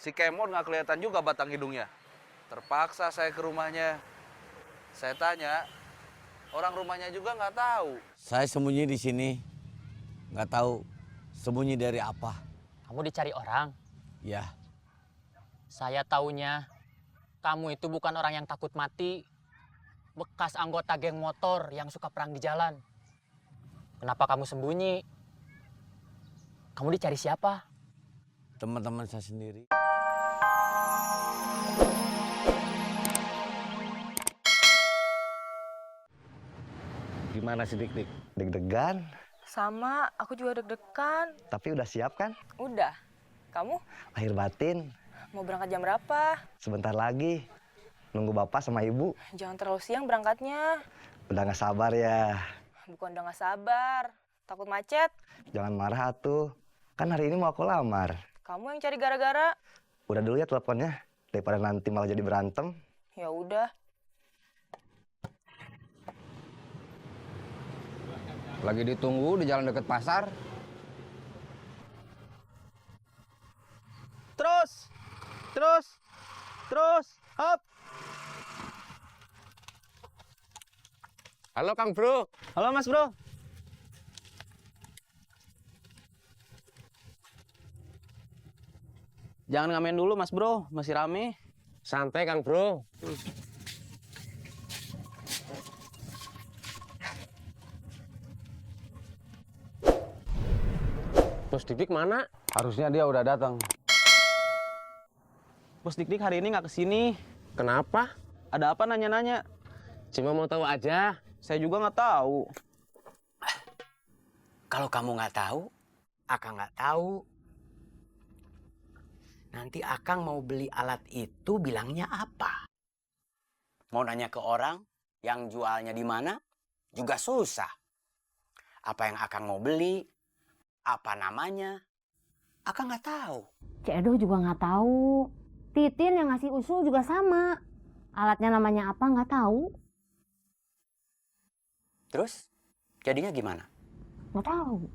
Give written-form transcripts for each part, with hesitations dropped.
Si Kemon nggak kelihatan juga batang hidungnya. Terpaksa saya ke rumahnya. Saya tanya, orang rumahnya juga nggak tahu. Saya sembunyi di sini, nggak tahu sembunyi dari apa. Kamu dicari orang? Ya, Saya taunya kamu itu bukan orang yang takut mati. Bekas anggota geng motor yang suka perang di jalan. Kenapa kamu sembunyi? Kamu dicari siapa? teman-teman saya sendiri. Gimana sih Dik? Deg-degan, Sama, aku juga deg-degan. tapi udah siap kan? Udah. Kamu Lahir batin, mau berangkat jam berapa? sebentar lagi. Nunggu bapak sama ibu. Jangan terlalu siang berangkatnya. Udah gak sabar ya. Bukan udah gak sabar. Takut macet. Jangan marah atuh. Kan hari ini mau aku lamar. Kamu yang cari gara-gara. Udah dulu ya teleponnya, daripada nanti malah jadi berantem. Ya udah. Lagi ditunggu di jalan dekat pasar. Terus, hop. Halo Kang Bro. Halo Mas Bro. Jangan ngamen dulu Mas Bro, masih rame. Santai Kang Bro. Bos Dik mana? Harusnya dia udah datang. Bos Dik-Dik hari ini nggak kesini. Kenapa? Ada apa nanya-nanya? Cuma mau tahu aja. Saya juga nggak tahu. Kalau kamu nggak tahu, Akang nggak tahu. Nanti Akang mau beli alat itu bilangnya apa? Mau nanya ke orang yang jualnya di mana juga susah. Apa yang Akang mau beli, apa namanya, Akang nggak tahu. Cik Edo juga nggak tahu. Titin yang ngasih usul juga sama. Alatnya namanya apa nggak tahu. Terus jadinya gimana? Nggak tahu.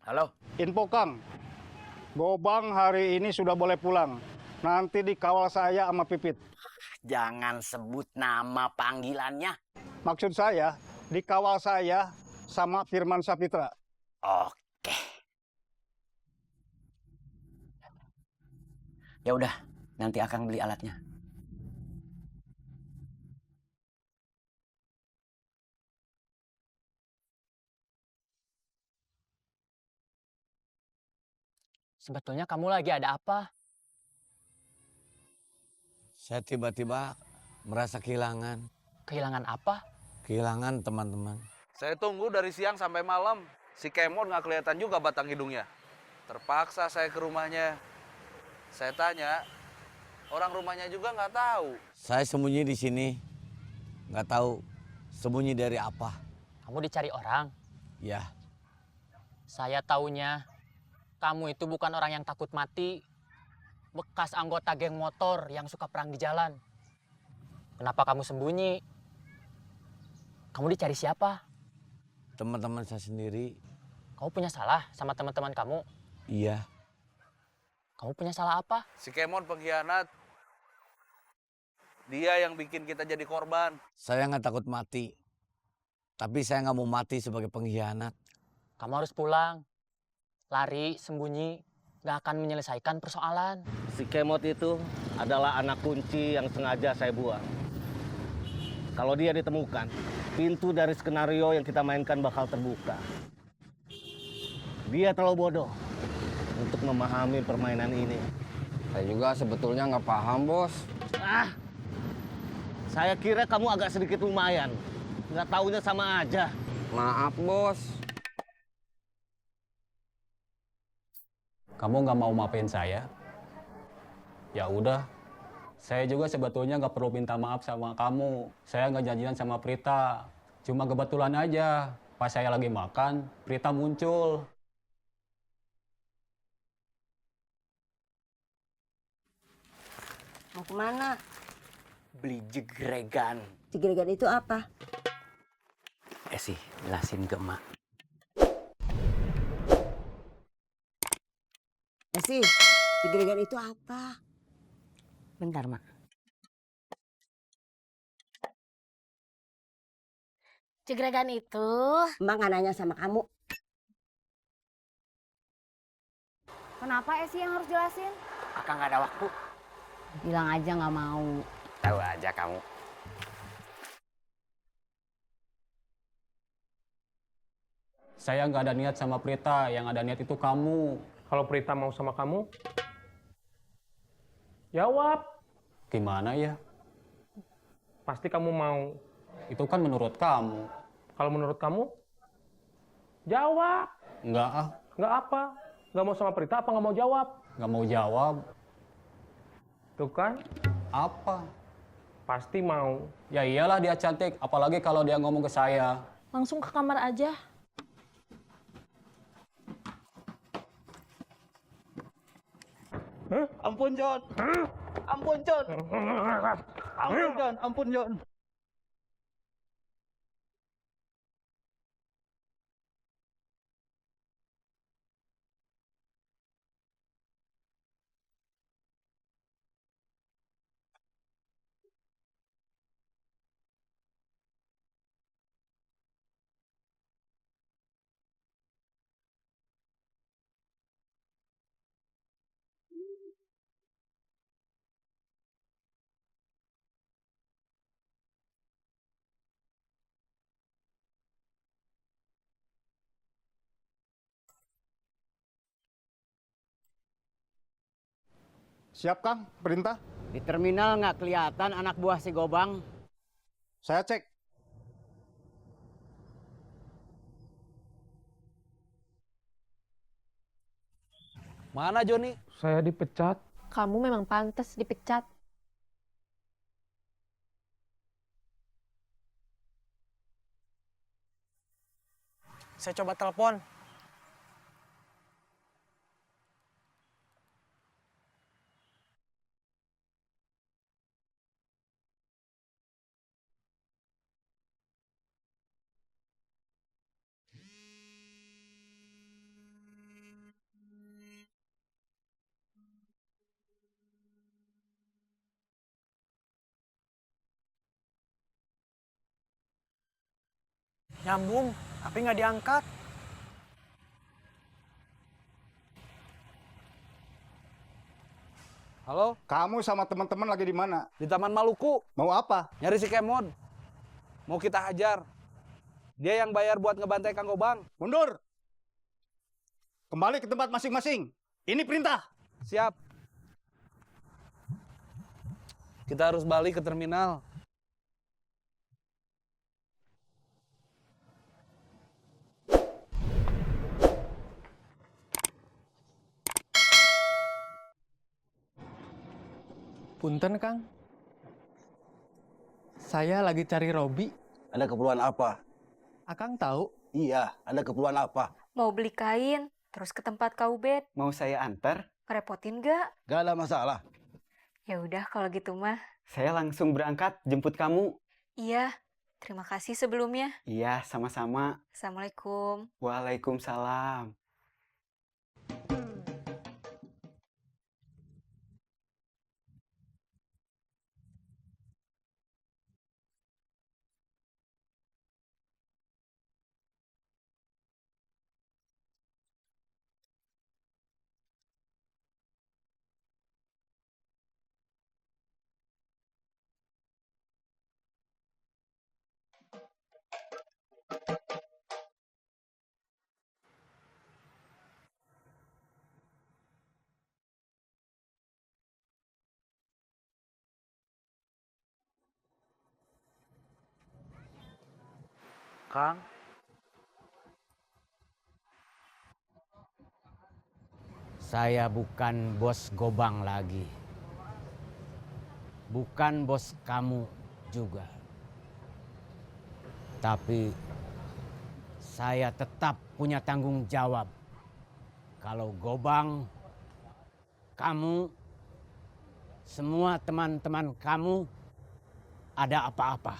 Halo, Info Kang, Gobang hari ini sudah boleh pulang. Nanti dikawal saya sama Pipit. jangan sebut nama panggilannya. Maksud saya, dikawal saya sama Firman Sapitra. Oke. Ya udah, nanti Akang beli alatnya. Sebetulnya kamu lagi ada apa? Saya tiba-tiba merasa kehilangan. Kehilangan apa? Kehilangan teman-teman. Saya tunggu dari siang sampai malam. Si Kemon nggak kelihatan juga batang hidungnya. Terpaksa saya ke rumahnya. Saya tanya, orang rumahnya juga nggak tahu. Saya sembunyi di sini, nggak tahu sembunyi dari apa. Kamu dicari orang? Ya, Saya taunya kamu itu bukan orang yang takut mati. Bekas anggota geng motor yang suka perang di jalan. Kenapa kamu sembunyi? Kamu dicari siapa? teman-teman saya sendiri. Kamu punya salah sama teman-teman kamu? Iya, Kamu punya salah apa? Si Kemon pengkhianat. Dia yang bikin kita jadi korban. saya nggak takut mati. Tapi saya nggak mau mati sebagai pengkhianat. Kamu harus pulang. Lari, sembunyi, gak akan menyelesaikan persoalan. Si Kemot itu adalah anak kunci yang sengaja saya buang. Kalau dia ditemukan, pintu dari skenario yang kita mainkan bakal terbuka. Dia terlalu bodoh untuk memahami permainan ini. Saya juga sebetulnya nggak paham, Bos. Saya kira kamu agak sedikit lumayan. Nggak taunya sama aja. Maaf, Bos. Kamu nggak mau maafin saya? Ya udah, saya juga sebetulnya nggak perlu minta maaf sama kamu. Saya nggak janjian sama Prita. Cuma kebetulan aja, pas saya lagi makan, Prita muncul. Mau kemana? Beli jegregan. Jegregan itu apa? Sih, jelasin ke emak. Sih, jegregan itu apa? Bentar, Mak. Jegregan itu... Mbak nggak nanya sama kamu. Kenapa Esi yang harus jelasin? Akang nggak ada waktu. Bilang aja nggak mau. Tahu aja kamu. Saya nggak ada niat sama Prita, yang ada niat itu kamu. Kalau Prita mau sama kamu, jawab. Gimana ya? Pasti kamu mau. Itu kan menurut kamu. Kalau menurut kamu, jawab. Nggak ah, Nggak apa? Nggak mau sama Prita apa nggak mau jawab? nggak mau jawab. Tuh kan, Apa? pasti mau. Ya iyalah dia cantik, apalagi kalau dia ngomong ke saya. Langsung ke kamar aja. Ampun John. Ampun John. Ampun John. Ampun John. Siap, Kang. Perintah. Di terminal nggak kelihatan anak buah si Gobang. Saya cek. Mana Joni? Saya dipecat. Kamu memang pantas dipecat. Saya coba telepon. Nyambung, tapi nggak diangkat. Halo? Kamu sama teman-teman lagi di mana? Di Taman Maluku. Mau apa? Nyari si Kemon. Mau kita hajar. Dia yang bayar buat ngebantai Kang Gobang. Mundur. Kembali ke tempat masing-masing. Ini perintah. Siap. Kita harus balik ke terminal. Punten, Kang. Saya lagi cari Robi. Ada keperluan apa? Akang tahu? Iya, ada keperluan apa? Mau beli kain, terus ke tempat kau bed. Mau saya antar? Ngerepotin gak? Gak ada masalah. Ya udah kalau gitu mah. Saya langsung berangkat jemput kamu. Iya, terima kasih sebelumnya. Iya, sama-sama. Assalamualaikum. Waalaikumsalam. Kang, Saya bukan bos Gobang lagi. Bukan bos kamu juga. Tapi saya tetap punya tanggung jawab. Kalau Gobang, kamu, semua teman-teman kamu ada apa-apa.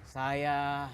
Saya